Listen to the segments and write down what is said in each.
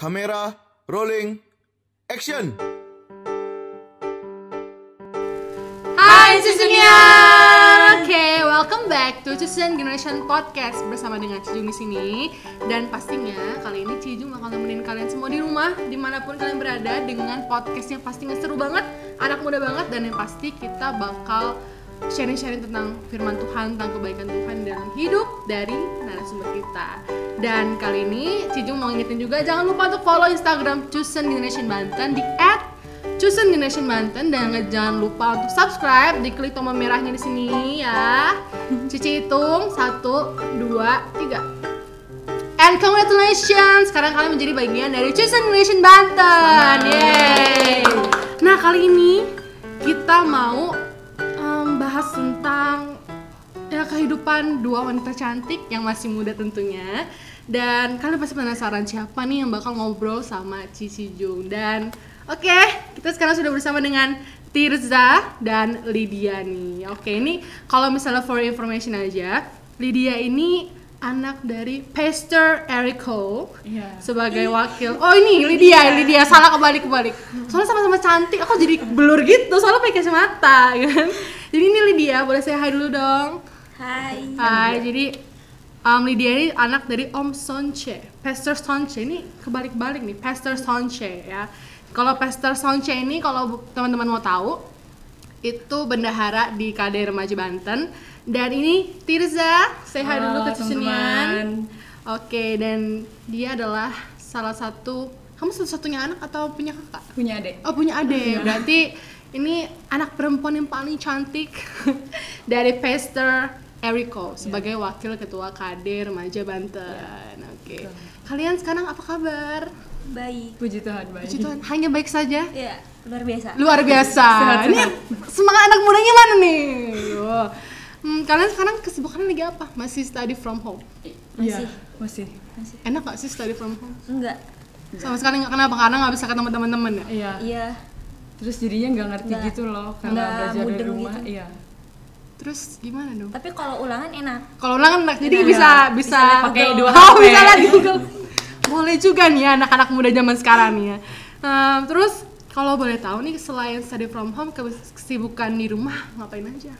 Kamera, rolling, action! Hai Susunia. Oke, welcome back to Susun Generation Podcast bersama dengan Cijung di sini. Dan pastinya kali ini Cijung bakal nemenin kalian semua di rumah, dimanapun kalian berada, dengan podcast yang pastinya seru banget, anak muda banget, dan yang pasti kita bakal sharing-sharing tentang firman Tuhan, tentang kebaikan Tuhan dalam hidup dari narasumber kita. Dan kali ini Cijung mau ingetin juga, jangan lupa untuk follow Instagram Susun Generation Banten di @CusunGenerationBanten, dan jangan lupa untuk subscribe, diklik tombol merahnya di sini ya. Cici hitung 1, 2, 3. And congratulations, sekarang kalian menjadi bagian dari Susun Generation Banten. Yeay. Nah, kali ini kita mau bahas tentang kehidupan dua wanita cantik yang masih muda tentunya. Dan kalian pasti penasaran siapa nih yang bakal ngobrol sama Cici Jung. Dan oke, kita sekarang sudah bersama dengan Tirza dan Lydia nih. Oke, ini kalau misalnya for information aja, Lydia ini anak dari Pastor Erico sebagai wakil. Oh ini Lydia, salah kebalik. Soalnya sama-sama cantik, aku jadi blur gitu, soalnya pakai kacamata kan. Jadi ini Lydia, boleh saya hai dulu dong. Hai, jadi Lydia ini anak dari Om Sonche, Pastor Sonche. Ini kebalik-balik nih, Pastor Sonche ya. Kalau Pastor Sonche ini, kalau teman-teman mau tahu, itu bendahara di KD Remaja Banten. Dan ini Tirza, say hi dulu ke Susunian. Oke, dan dia adalah salah satu, kamu satu-satunya anak atau punya kakak? Punya adik. Oh, punya adik. Berarti ini anak perempuan yang paling cantik dari Pastor Erico sebagai wakil ketua KD Remaja Banten. Oke. Kalian sekarang apa kabar? Baik. Puji Tuhan, baik. Puji Tuhan, hanya baik saja? Ya, luar biasa. Luar biasa. Sehat-sehat. Ini semangat anak mudanya mana nih? Wow. Kalian sekarang kesibukannya lagi apa? Masih study from home? Iya, masih. Enak gak sih study from home? Enggak. Sama sekali gak, kenapa? Karena gak bisa ketemu teman-teman ya? Iya. Iya. Terus jadinya nggak ngerti gitu loh, karena Nggak belajar dari mudeng rumah. gitu. Iya. Terus gimana dong? Tapi kalau ulangan enak. Kalau ulangan enak, jadi Iya. bisa Pakai Google. 2 Oh, HP. bisa lah di Google. Boleh juga nih ya anak-anak muda zaman sekarang nih ya. Terus kalau boleh tahu nih, selain study from home, kesibukan di rumah ngapain aja?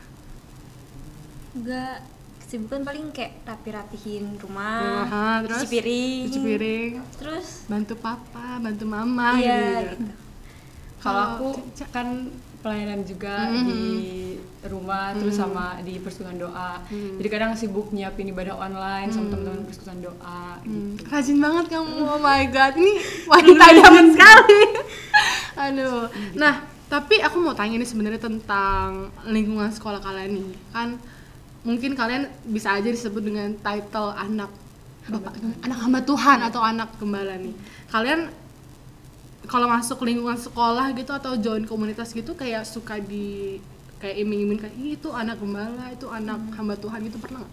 Enggak. Kesibukan paling kayak rapi-rapihin rumah, Terus cuci piring. cuci piring, Terus bantu papa, bantu mama iya gitu. gitu. Kalau aku kan pelayanan juga di rumah, terus sama di persekutuan doa. Jadi kadang sibuk nyiapin ibadah online sama teman-teman persekutuan doa. Gitu. Rajin banget kamu, oh my god, ini wanita zaman sekali. Aduh, nah tapi aku mau tanya nih sebenarnya tentang lingkungan sekolah kalian nih. Kan mungkin kalian bisa aja disebut dengan title anak hamba Tuhan atau anak gembala nih. Kalian kalau masuk lingkungan sekolah gitu atau join komunitas gitu kayak suka kayak iming-iming kayak itu anak gembala, itu anak hamba Tuhan gitu, pernah nggak?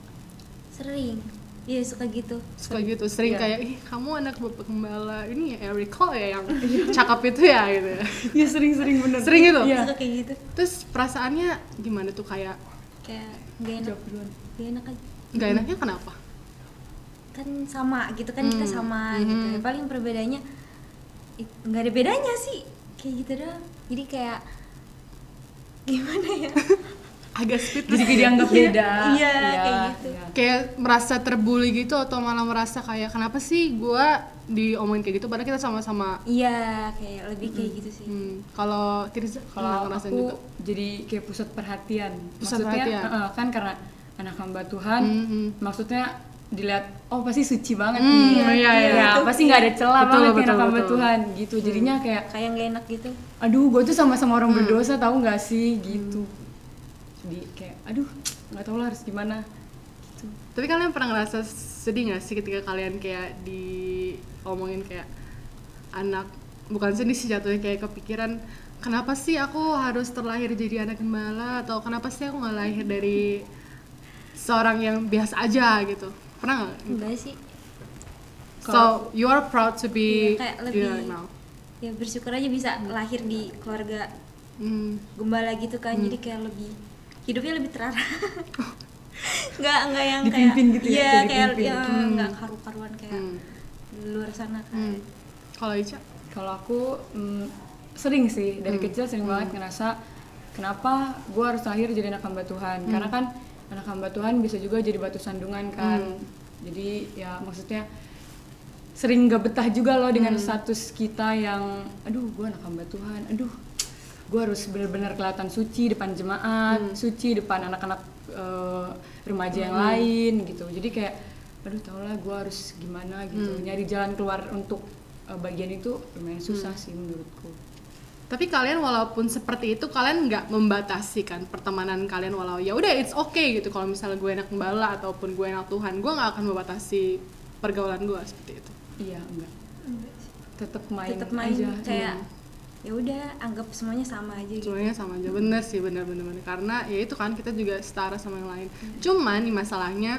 Sering. Iya, suka gitu. Suka gitu, sering Iya. kayak kamu anak bapak gembala ini ya Erico ya yang cakep itu ya gitu ya. Iya, sering bener. Sering gitu? Iya. Suka kayak gitu. Terus perasaannya gimana tuh, kayak Kayak enggak enak. Jawab duluan. Enggak enak aja. nggak enaknya kenapa? Kan sama gitu kan, kita sama gitu. Paling perbedaannya nggak ada bedanya sih. Kayak gitu doang. Jadi kayak gimana ya? Agak speed Jadi kayak dianggap beda. Iya, kayak gitu. kayak merasa terbully gitu, atau malah merasa kayak kenapa sih gua diomongin kayak gitu padahal kita sama-sama. Iya, kayak lebih kayak gitu sih. Kalau Tirza Kalau ngerasain aku juga? jadi kayak pusat perhatian. Pusat Maksudnya perhatian. kan karena anak hamba Tuhan, maksudnya dilihat oh pasti suci banget iya. ya, pasti nggak ada celah Betul, banget nih betul, anak hamba betul. Tuhan gitu. Jadinya kayak Kayak nggak enak gitu. aduh gue tuh sama-sama orang berdosa, tahu nggak sih gitu. Jadi kayak aduh nggak tahu lah harus gimana gitu. Tapi kalian pernah ngerasa sedih nggak sih ketika kalian kayak diomongin kayak anak, bukan sedih sih jatuhnya, kayak kepikiran kenapa sih aku harus terlahir jadi anak gembala, atau kenapa sih aku nggak lahir dari seorang yang biasa aja gitu? Pernah nggak? Enggak sih. So you are proud to be Iya, kayak lebih right now. ya bersyukur aja bisa lahir di keluarga gembala gitu kan. Jadi kayak lebih hidupnya lebih terarah. Nggak yang Dipimpin kayak gitu ya, iya kayak kayak dipimpin. ya nggak karu-karuan kayak di luar sana kan. Kalau Ica? Kalau aku sering sih dari kecil sering banget ngerasa kenapa gue harus lahir jadi anak hamba Tuhan. Karena kan anak hamba Tuhan bisa juga jadi batu sandungan kan. Jadi ya maksudnya sering gak betah juga loh dengan status kita yang aduh gue anak hamba Tuhan, aduh gue harus benar-benar kelihatan suci depan jemaat, suci depan anak-anak remaja yang lain gitu. Jadi kayak aduh tau lah gue harus gimana gitu, nyari jalan keluar untuk bagian itu lumayan susah sih menurutku. Tapi kalian walaupun seperti itu kalian nggak membatasi kan pertemanan kalian, walau ya udah it's okay gitu kalau misalnya gue anak gembala ataupun gue anak Tuhan, gue nggak akan membatasi pergaulan gue seperti itu. Iya enggak. Tetap main aja kayak ya udah anggap semuanya sama aja gitu. Semuanya sama aja, bener sih, bener karena ya itu kan kita juga setara sama yang lain. Cuman nih masalahnya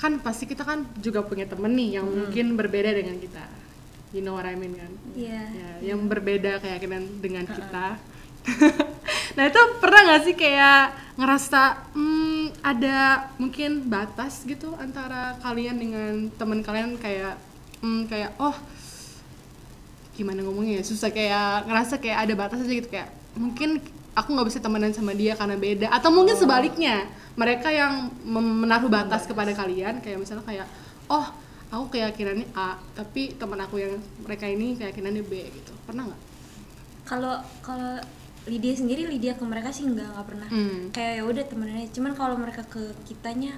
kan pasti kita kan juga punya temen nih yang mungkin berbeda dengan kita, you know what I mean kan? Iya. Ya, yang berbeda keyakinan dengan kita. Nah itu pernah nggak sih kayak ngerasa ada mungkin batas gitu antara kalian dengan teman kalian, kayak oh gimana ngomongnya ya, susah, kayak ngerasa kayak ada batas aja gitu, kayak mungkin aku nggak bisa temenan sama dia karena beda, atau mungkin sebaliknya mereka yang menaruh batas kepada kalian, kayak misalnya kayak oh aku keyakinannya A tapi teman aku yang mereka ini keyakinannya B gitu, pernah nggak? Kalau Lydia sendiri, Lydia ke mereka sih nggak pernah kayak ya udah temenannya, cuman kalau mereka ke kitanya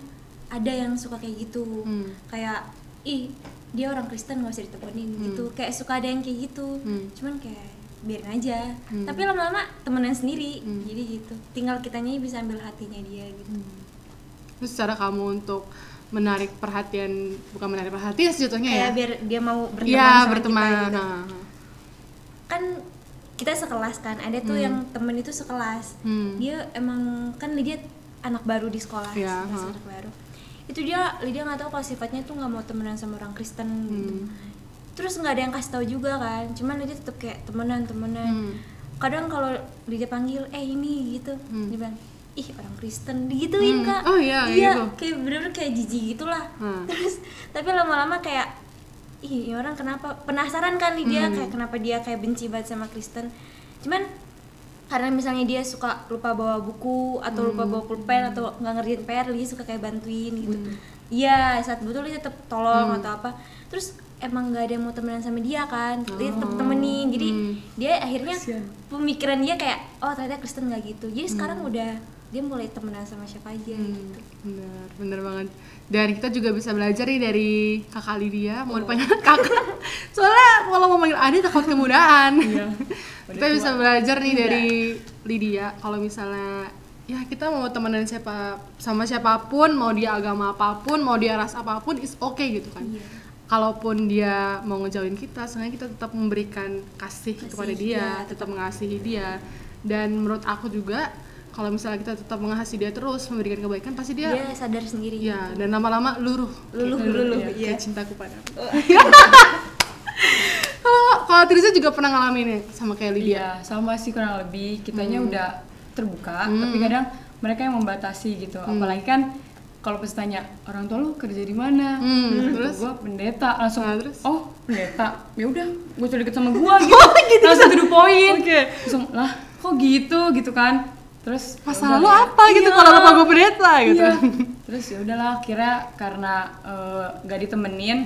ada yang suka kayak gitu, kayak ih dia orang Kristen nggak usah ditemenin gitu, kayak suka ada yang kayak gitu, cuman kayak biarin aja, tapi lama-lama temenan sendiri, jadi gitu, tinggal kitanya bisa ambil hatinya dia gitu. Terus cara kamu untuk menarik perhatian, bukan menarik perhatian sih jatuhnya kayak ya, biar dia mau berteman ya, sama berteman kita gitu. nah. Kan kita sekelas kan, ada tuh yang temen itu sekelas, dia emang kan Lydia anak baru di sekolah, ya, anak baru itu Lydia nggak tahu kalau sifatnya tuh nggak mau temenan sama orang Kristen gitu. Terus nggak ada yang kasih tahu juga kan, cuman Lydia tetap kayak temenan. Kadang kalau Lydia panggil ini gitu, dia bilang ih orang Kristen digituin Kak. Oh iya gitu. Kayak bener-bener kayak jijik gitulah. Terus tapi lama-lama kayak ih orang kenapa, penasaran kan Lydia kayak kenapa dia kayak benci banget sama Kristen. Cuman karena misalnya dia suka lupa bawa buku atau lupa bawa pulpen atau nggak ngerjain PR, dia suka kayak bantuin gitu. Iya, saat butuh dia tetap tolong atau apa. Terus emang nggak ada yang mau temenan sama dia kan, dia tetap temenin. Jadi dia akhirnya pemikiran dia kayak oh ternyata Kristen nggak gitu. Jadi sekarang udah dia mulai temenan sama siapa aja gitu. Bener banget. Dan kita juga bisa belajar nih dari kakak Lydia, mau dipanggil kakak soalnya kalau mau manggil adik takut kemudahan. Kita bisa belajar nih dari Lydia, kalau misalnya ya kita mau temenan sama siapapun, mau dia agama apapun, mau dia ras apapun, is okay gitu kan. Kalaupun dia mau ngejauhin kita, seenggaknya kita tetap memberikan kasih kepada dia, tetap mengasihi dia. Dan menurut aku juga kalau misalnya kita tetap mengasihi dia terus, memberikan kebaikan, pasti dia sadar sendiri. Ya, dan lama-lama luluh ya. kayak cintaku padamu. Kalau Tirza juga pernah ngalamin ya sama kayak Lydia? Iya, sama sih kurang lebih. Kitanya udah terbuka, tapi kadang mereka yang membatasi gitu. Apalagi kan kalau pas tanya orang tua lu kerja di mana, terus gue pendeta, langsung oh pendeta, ya udah gue coba deket sama gue gitu, langsung to the point. Langsung lah kok gitu kan. Terus masalah lo apa gitu kalau bapak gue pendeta gitu. Terus ya udahlah, kira karena nggak ditemenin,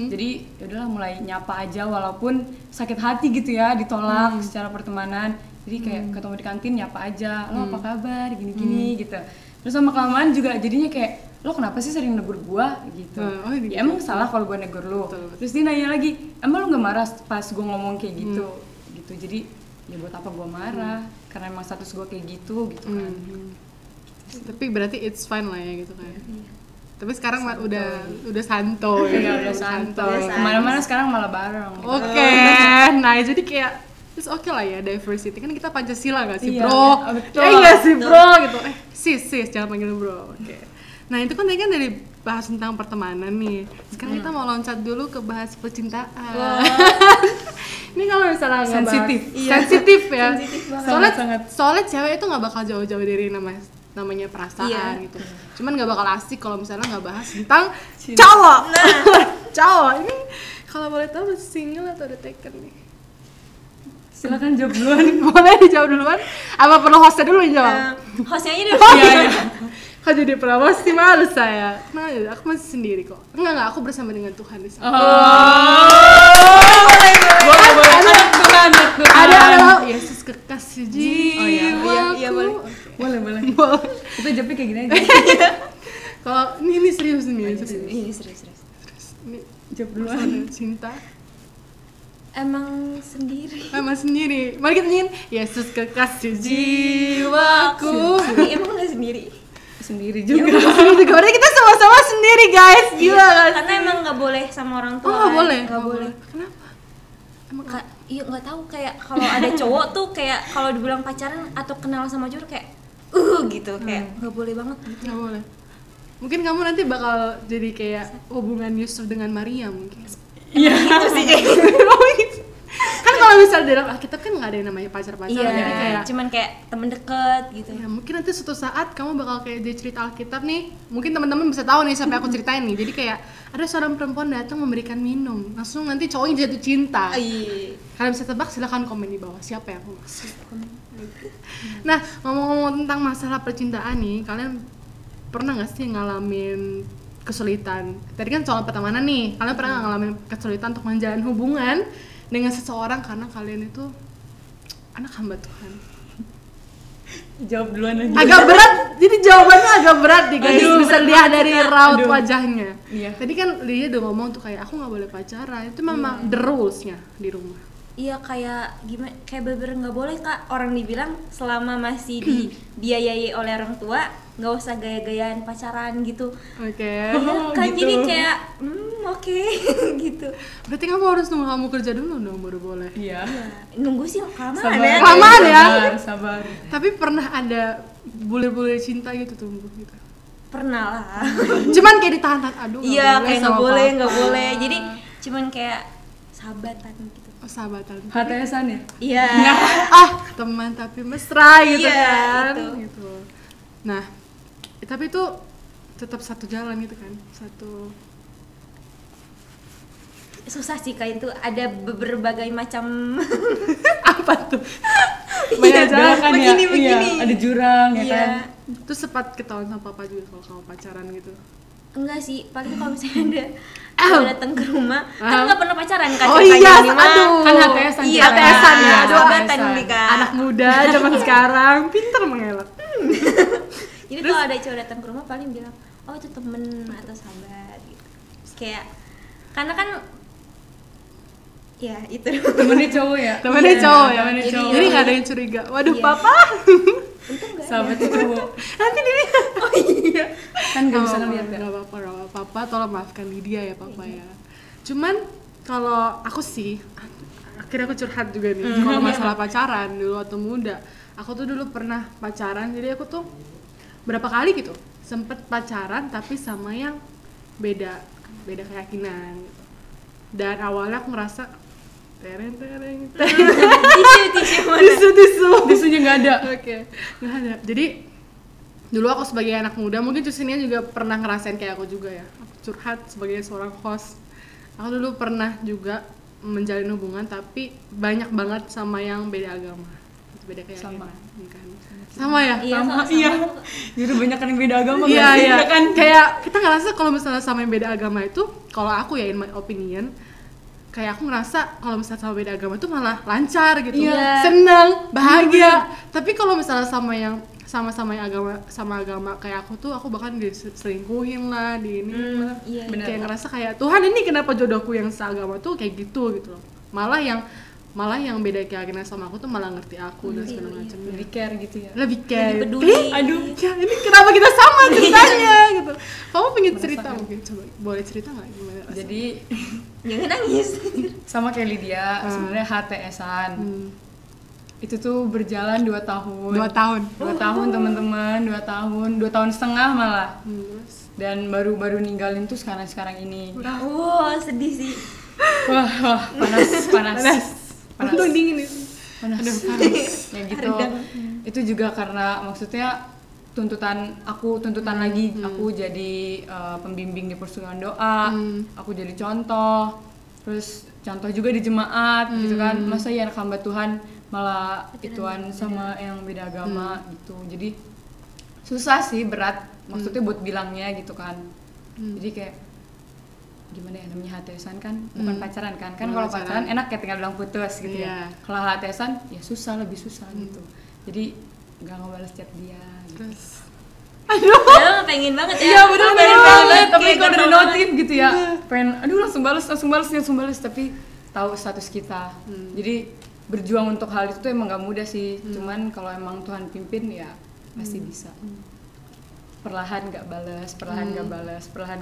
jadi ya udahlah mulai nyapa aja walaupun sakit hati gitu ya, ditolak secara pertemanan. Jadi kayak ketemu di kantin nyapa aja, lo apa kabar, gini-gini gitu. Terus sama kelamaan juga jadinya kayak lo kenapa sih sering negur gua gitu. Ya emang salah kalau gua negur lo. Terus dia nanya lagi, emang lo nggak marah pas gua ngomong kayak gitu gitu. Jadi ya buat apa gua marah, karena emang status gua kayak gitu kan. Tapi berarti it's fine lah ya gitu kan. Tapi sekarang udah santuy. Iya, udah santuy. Kemana-mana sekarang malah bareng. Oke. Nah, jadi kayak it's okay lah ya, diversity. Kan kita Pancasila enggak sih, Bro? Iya, betul. Enggak sih, Bro gitu. Sis, jangan panggil Bro. Oke. Nah, itu kan tadi kan dari bahas tentang pertemanan nih. Sekarang kita mau loncat dulu ke bahas percintaan. Ini kalau misalnya nggak sensitif ya. Soalnya cewek itu nggak bakal jauh-jauh dari namanya perasaan gitu. Cuman nggak bakal asik kalau misalnya nggak bahas tentang cowok. Cowok ini Kalau boleh tahu masih single atau udah taken nih? Silakan jawab duluan. Boleh dijawab duluan? Apa perlu hostnya dulu yang jawab? Hostnya aja deh. Iya, iya. Kok jadi promosi sih, malu saya. Nah, aku masih sendiri kok. Enggak, aku bersama dengan Tuhan di sana. Boleh. Anak Tuhan. Ada Yesus kekasih jiwaku. Iya, boleh. Boleh. Kita jawabnya kayak gini aja. Kalau ini serius nih, serius. Iya, serius. Ini Jawab duluan. masalah cinta. Emang sendiri. Sama sendiri. Mari kita nyanyiin Yesus kekasih jiwaku. Emang nggak sendiri. Sendiri juga. Sendiri juga. Berarti kita sama-sama sendiri guys. Gila kan? Karena emang nggak boleh sama orang tua. Oh, nggak boleh. Nggak boleh. Kenapa? Emang Iya nggak tahu, kayak kalau ada cowok tuh kayak kalau dibilang pacaran atau kenal sama cowok kayak gitu, kayak nggak boleh banget gitu. nggak boleh. Mungkin kamu nanti bakal jadi kayak hubungan Yusuf dengan Maria mungkin. Iya. Gitu sih. Kan kalau misalnya di dalam Alkitab kan nggak ada yang namanya pacar-pacaran, Iya, jadi kayak cuman kayak temen deket gitu. ya mungkin nanti suatu saat kamu bakal kayak di cerita Alkitab nih, mungkin teman-teman bisa tahu nih sampai aku ceritain nih. Jadi kayak ada seorang perempuan datang memberikan minum, langsung nanti cowoknya jatuh cinta. Iya. Kalian bisa tebak, silahkan komen di bawah siapa yang aku maksud. Nah, ngomong-ngomong tentang masalah percintaan nih, kalian pernah nggak sih ngalamin kesulitan? Tadi kan soal pertemanan nih, kalian pernah nggak ngalamin kesulitan untuk menjalin hubungan dengan seseorang karena kalian itu anak hamba Tuhan? Jawab duluan aja. Agak berat, jadi jawabannya agak berat nih guys. Aduh, Bisa berat lihat banget, dari Kak. raut Aduh. wajahnya. Iya. Tadi kan dia udah ngomong tuh kayak aku nggak boleh pacaran, itu memang the rules-nya di rumah. Iya, kayak gimana, kayak bener-bener nggak boleh Kak. Orang dibilang selama masih dibiayai oleh orang tua nggak usah gaya-gayaan pacaran gitu. Oke. Iya kan, gitu. jadi kayak oke. Gitu. Berarti kamu harus nunggu kamu kerja dulu dong baru boleh. Iya. Nunggu sih kelamaan Sabar. ya. Kelamaan ya? Sabar. Tapi pernah ada bulir-bulir cinta gitu tumbuh gitu. Pernah lah. Cuman kayak ditahan-tahan, aduh nggak Iya, boleh kayak sama nggak papa. boleh. Jadi cuman kayak sahabatan gitu. Oh, sahabatan. HTS-an ya? Iya. Ah, teman tapi mesra gitu Iya, kan. itu. Gitu. Nah, tapi itu tetap satu jalan gitu kan. Satu Susah sih Kak, itu ada berbagai macam. apa tuh? Iya, Banyak jalan Kan begini, ya? begini. Iya, ada jurang ya Iya. kan? Terus sempat ketahuan sama papa juga kalau kamu pacaran gitu. Enggak sih, paling kalau misalnya ada datang ke rumah, kan nggak pernah pacaran kan? Oh ceritanya iya, ini mah. aduh. Kan HTS-an. Iya, kita. HTS-an ya, Iya, aduh, sahabatan HTS-an. nih Kak. Anak muda zaman sekarang pinter mengelak. Jadi kalau ada cowok datang ke rumah paling bilang, oh itu temen atau sahabat gitu. Kayak karena kan ya itu. Temennya cowok ya? Temennya Iya, cowok ya. temennya Jadi- cowok. Jadi nggak ada yang curiga. Waduh, Iya. papa. Sahabatnya cowok. Nanti dia. Oh iya. Kan gak bisa ngeliat ya? Gak apa-apa, gak apa-apa. Papa, tolong maafkan Lydia ya papa ya. Cuman kalau aku sih, akhirnya aku curhat juga nih. Kalau masalah pacaran dulu waktu muda, aku tuh dulu pernah pacaran. Jadi aku tuh berapa kali gitu sempet pacaran tapi sama yang beda keyakinan. Gitu. Dan awalnya aku ngerasa tereng Tisu mana? tisu. Disunya gak ada. Oke, nggak ada. Jadi dulu aku sebagai anak muda, mungkin Cusinia juga pernah ngerasain kayak aku juga ya. Aku curhat sebagai seorang host. Aku dulu pernah juga menjalin hubungan, tapi banyak banget sama yang beda agama, beda keyakinan. Kan? Sama ya? Iya, sama. Iya. Jadi banyak yang beda agama Iya, nggak sih? iya. Ya kan? Kayak kita ngerasa kalau misalnya sama yang beda agama itu, kalau aku ya in my opinion, kayak aku ngerasa kalau misalnya sama beda agama itu malah lancar gitu, Iya. seneng, bahagia. Tapi kalau misalnya sama yang sama-sama yang agama kayak aku tuh, aku bahkan diselingkuhin lah, di ini lah. Iya, bener. Kayak ngerasa kayak Tuhan ini kenapa jodohku yang seagama tuh kayak gitu gitu loh. Malah yang beda keyakinan sama aku tuh malah ngerti aku dan segala macam. Lebih care gitu ya? Lebih kayak Lebih peduli. Aduh. ya ini kenapa kita sama ceritanya gitu. Kamu pengen cerita mungkin, coba boleh cerita nggak gimana rasanya? Jadi Jangan nangis. sama kayak Lydia, sebenarnya HTS-an. Itu tuh berjalan 2 tahun. 2 tahun. 2 tahun teman-teman, 2 tahun setengah malah. Terus Dan baru ninggalin tuh sekarang ini. Wah, sedih sih. Wah, panas. untung dingin itu. Panas. Ya gitu. Itu juga karena maksudnya tuntutan lagi, aku jadi pembimbing di persekutuan doa, aku jadi contoh. terus contoh juga di jemaat gitu kan, masa ya anak hamba Tuhan malah ituan sama yang beda agama gitu. Jadi susah sih, berat maksudnya buat bilangnya gitu kan. Jadi kayak gimana ya, namanya HTSan kan bukan pacaran kan kalau pacaran enak ya tinggal bilang putus gitu ya. Kalau HTSan ya susah, lebih susah gitu. Jadi nggak ngebales chat dia gitu. Padahal pengen banget ya. Iya bener banget, tapi Kayak kalau udah gampang notif gitu ya pengen aduh langsung balas tapi tahu status kita. Jadi berjuang untuk hal itu tuh emang gak mudah sih, cuman kalau emang Tuhan pimpin ya pasti bisa. Perlahan gak balas, perlahan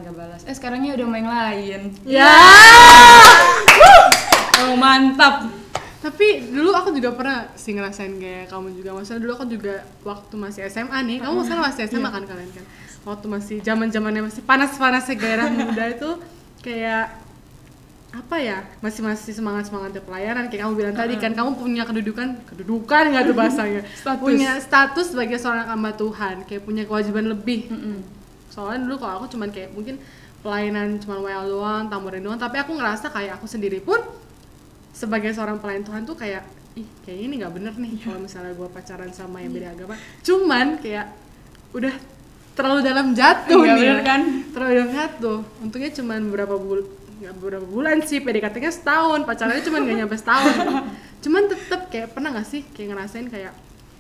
gak balas. Sekarangnya udah main lain. Ya. Oh mantap. Tapi dulu aku juga pernah sih ngerasain kayak kamu juga. Maksudnya dulu aku juga waktu masih SMA nih. Kamu sekarang masih SMA kan kalian kan? Waktu masih zaman-zamannya masih panas-panasnya gairah muda itu kayak apa ya? Masih semangat-semangatnya pelayanan kayak kamu bilang tadi kan, kamu punya kedudukan enggak tuh bahasanya. Punya status sebagai seorang hamba Tuhan, kayak punya kewajiban lebih. Soalnya dulu kalau aku cuman kayak mungkin pelayanan cuman WL doang, tamurin doang, tapi aku ngerasa kayak aku sendiri pun sebagai seorang pelayan Tuhan tuh kayak kayaknya ini nggak bener nih kalau misalnya gue pacaran sama yang beda agama. Cuman kayak udah terlalu dalam jatuh nih, bener kan? Terlalu dalam jatuh. Untungnya cuman beberapa bulan sih, PDKT-nya setahun, pacarannya cuman nggak nyampe setahun. Cuman tetep kayak pernah nggak sih kayak ngerasain kayak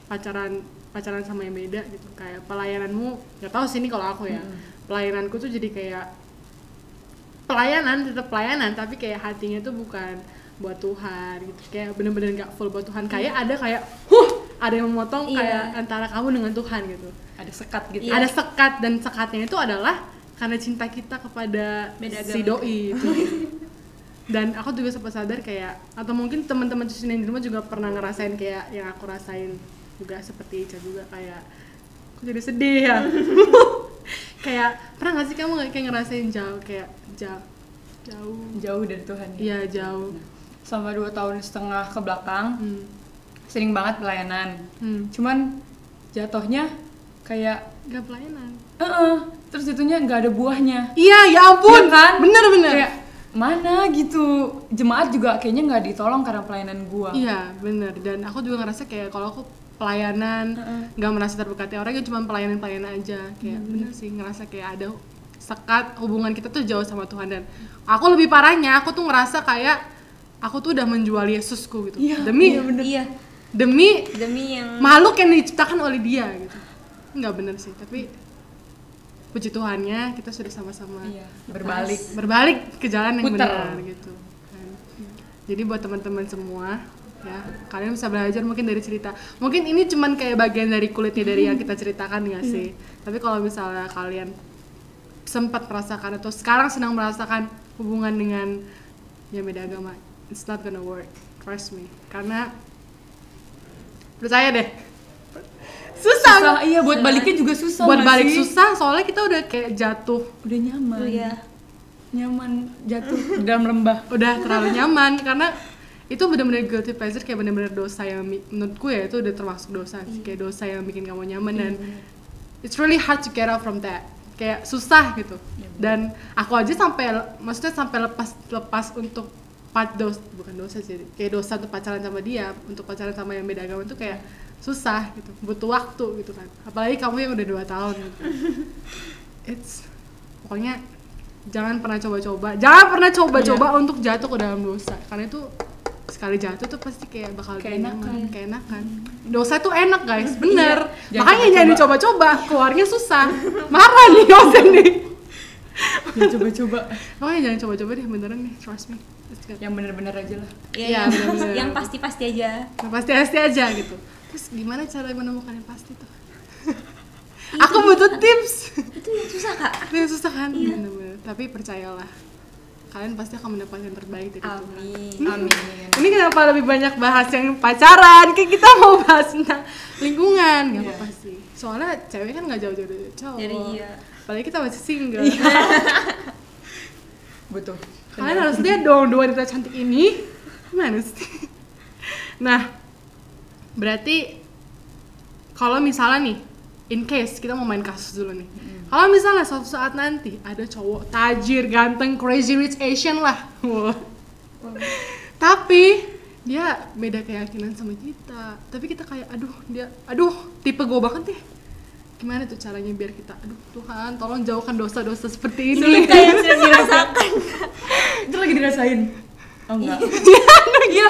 pacaran sama yang beda gitu, kayak pelayananmu nggak tahu sih ini kalau aku ya, pelayananku tuh jadi kayak tetap pelayanan tapi kayak hatinya tuh bukan buat Tuhan gitu, kayak bener-bener gak full buat Tuhan, kayak ada yang memotong kayak antara kamu dengan Tuhan gitu, ada sekat gitu, ada sekat, dan sekatnya itu adalah karena cinta kita kepada si doi itu. Dan aku juga sempat sadar kayak, atau mungkin teman-teman di sini di rumah juga pernah ngerasain kayak yang aku rasain juga, seperti Ica juga, kayak aku jadi sedih ya. Kayak pernah gak sih kamu kayak ngerasain jauh dari Tuhan ya? Iya jauh. Selama 2,5 tahun ke belakang sering banget pelayanan. Cuman jatuhnya kayak gak pelayanan. Terus itunya nggak ada buahnya. Iya, ya ampun. Ya kan? Bener. Kayak mana gitu. Jemaat juga kayaknya nggak ditolong karena pelayanan gua. Iya, bener. Dan aku juga ngerasa kayak kalau aku pelayanan nggak merasa terberkati orang, ya cuma pelayanan aja. Kayak bener sih, ngerasa kayak ada sekat, hubungan kita tuh jauh sama Tuhan. Dan aku lebih parahnya, aku tuh ngerasa kayak aku tuh udah menjual Yesusku gitu. Demi yang makhluk yang diciptakan oleh Dia gitu. Nggak bener sih, tapi puji Tuhannya kita sudah sama-sama berbalik ke jalan yang benar gitu kan. Jadi buat teman-teman semua ya, kalian bisa belajar mungkin dari cerita. Mungkin ini cuman kayak bagian dari kulitnya dari yang kita ceritakan nggak sih? Tapi kalau misalnya kalian sempat merasakan atau sekarang sedang merasakan hubungan dengan yang beda agama, it's not gonna work, trust me. Karena percaya deh, susah. Iya, buat baliknya juga susah. Buat balik susah, soalnya kita udah kayak jatuh, udah nyaman. Nyaman jatuh di dalam lembah. Udah terlalu nyaman, karena itu benar-benar guilty pleasure, kayak benar-benar dosa yang menurutku ya itu udah termasuk dosa sih, kayak dosa yang bikin kamu nyaman. Dan it's really hard to get out from that, kayak susah gitu. Dan aku aja sampai lepas untuk bukan dosa sih, kayak dosa untuk pacaran sama dia, untuk pacaran sama yang beda agama itu kayak susah gitu, butuh waktu gitu kan, apalagi kamu yang udah 2 tahun gitu. Pokoknya jangan pernah coba-coba untuk jatuh ke dalam dosa, karena itu sekali jatuh tuh pasti kayak bakal keenakan. Dosa tuh enak guys, bener. Makanya jangan dicoba-coba, keluarnya susah. Marah nih dosen nih. Jangan coba-coba. Pokoknya jangan coba-coba deh, beneran nih, trust me. Yang bener-bener aja lah. Iya, bener-bener. Yang pasti-pasti aja. Yang pasti-pasti aja gitu. Terus gimana cara menemukan yang pasti tuh? Aku butuh tips. Itu yang susah Kak. Itu yang susah kan? Bener-bener. Tapi percayalah, kalian pasti akan mendapatkan yang terbaik dari Tuhan. Amin. Ini kenapa lebih banyak bahas yang pacaran? Kayak kita mau bahas tentang lingkungan, nggak apa-apa sih. Soalnya cewek kan nggak jauh-jauh dari cowok. Jadi apalagi kita masih single. Betul. Kalian harus lihat dong 2 wanita cantik ini. Gimana sih? Nah, berarti kalau misalnya nih, in case kita mau main kasus dulu nih. Kalau misalnya suatu saat nanti ada cowok tajir, ganteng, crazy rich Asian lah. Tapi dia beda keyakinan sama kita. Tapi kita kayak aduh tipe gue banget deh. Gimana tuh caranya biar kita Tuhan tolong jauhkan dosa-dosa seperti ini. Sulit yang sudah dirasakan. Itu lagi dirasain. Oh enggak. Iya.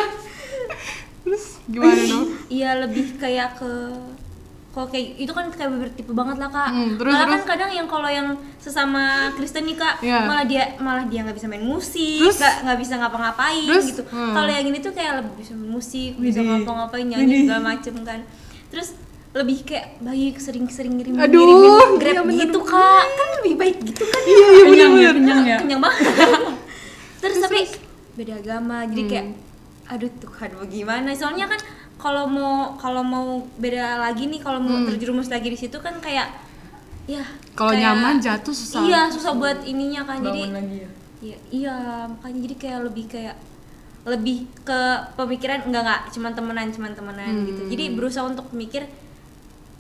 Terus gimana dong? Iya, lebih kayak ke kalau kayak itu kan kayak bertipe banget lah kak. Terus, malah kan kadang yang kalau yang sesama Kristen nih kak, Iya. malah dia nggak bisa main musik, Terus? nggak bisa ngapa-ngapain Terus? gitu. Kalau yang ini tuh kayak lebih bisa main musik, bisa Widih. ngapa-ngapain, nyanyi segala macem kan. Terus lebih kayak baik sering-sering ngirimin Aduh, Grab iya bener. gitu kak, kan lebih baik gitu kan. Iya Kenyang ya, bener. kenyang ya. Kenyang banget. Terus tapi beda agama, jadi kayak aduh Tuhan bagaimana? Soalnya kan kalau mau beda lagi nih, kalau mau terjerumus lagi di situ kan kayak ya Kalau kayak- nyaman jatuh susah. Iya, susah buat ininya kan. Jadi Bangun lagi ya. iya, makanya jadi kayak lebih ke pemikiran enggak cuman temenan gitu. Jadi berusaha untuk mikir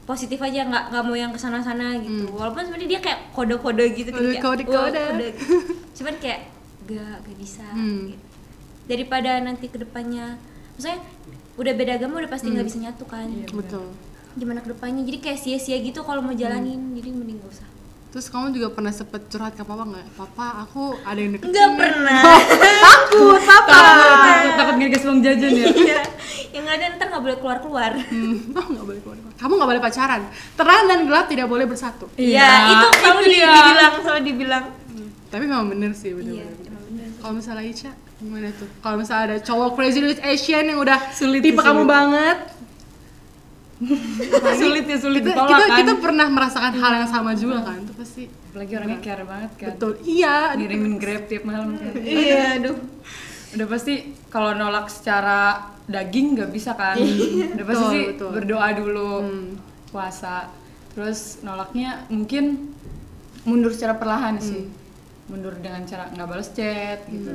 positif aja, nggak mau yang kesana-sana gitu. Walaupun sebenarnya dia kayak kode-kode gitu kayak Kode-kode. gitu. Cuman kayak gak bisa gitu. Daripada nanti kedepannya maksudnya udah beda agama udah pasti nggak bisa nyatu kan. Iya. Betul. Gimana kedepannya, jadi kayak sia-sia gitu kalau mau jalanin. Jadi mending gak usah. Terus kamu juga pernah sempet curhat ke papa nggak? Papa, aku ada yang deketin. Nggak pernah. Takut, papa. Takut ngegas uang jajan ya. Iya, yang ada ntar nggak boleh keluar. Oh, nggak boleh keluar. Kamu nggak boleh pacaran. Terang dan gelap tidak boleh bersatu. Iya, itu selalu dibilang. Tapi memang bener sih, Iya, bener-bener. emang bener. Kalau misalnya Ica, gimana tuh? Kalau misalnya ada cowok crazy rich Asian yang udah Sulit tipe tuh, kamu sulit. banget, sulit kita, ditolak kan. kita pernah merasakan hal yang sama juga kan? Itu pasti Apalagi orangnya care banget kan. betul. Iya. Ngirimin Grab tiap malam kan. Iya, aduh. Udah pasti kalau nolak secara daging nggak bisa kan. Udah pasti Betul, sih betul. berdoa dulu, puasa. Terus nolaknya mungkin mundur secara perlahan sih. Mundur dengan cara nggak balas chat gitu.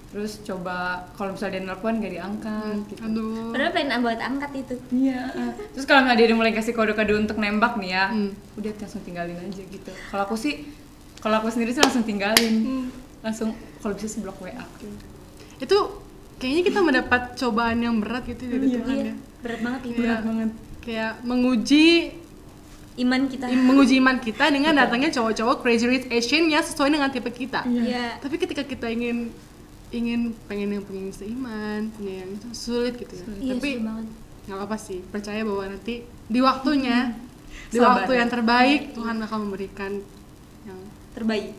Terus coba kalau misalnya dia nelpon nggak diangkat gitu. Aduh. Padahal pengen buat angkat itu. Iya. Terus kalau nggak dia udah mulai kasih kode-kode untuk nembak nih ya, udah langsung tinggalin aja gitu. Kalau aku sendiri sih langsung tinggalin. Langsung kalau bisa sih blok WA. Itu kayaknya kita mendapat cobaan yang berat gitu dari Tuhan Iya, ya. berat banget itu. Iya. Berat banget. Kayak menguji Iman kita. iman kita dengan datangnya cowok-cowok crazy rich Asian yang sesuai dengan tipe kita. Iya. Tapi ketika kita pengen yang pengen seiman, punya yang itu sulit gitu ya. Iya, Tapi sulit banget. nggak apa sih, percaya bahwa nanti di waktunya, di Sabar. waktu yang terbaik Tuhan akan memberikan yang Terbaik.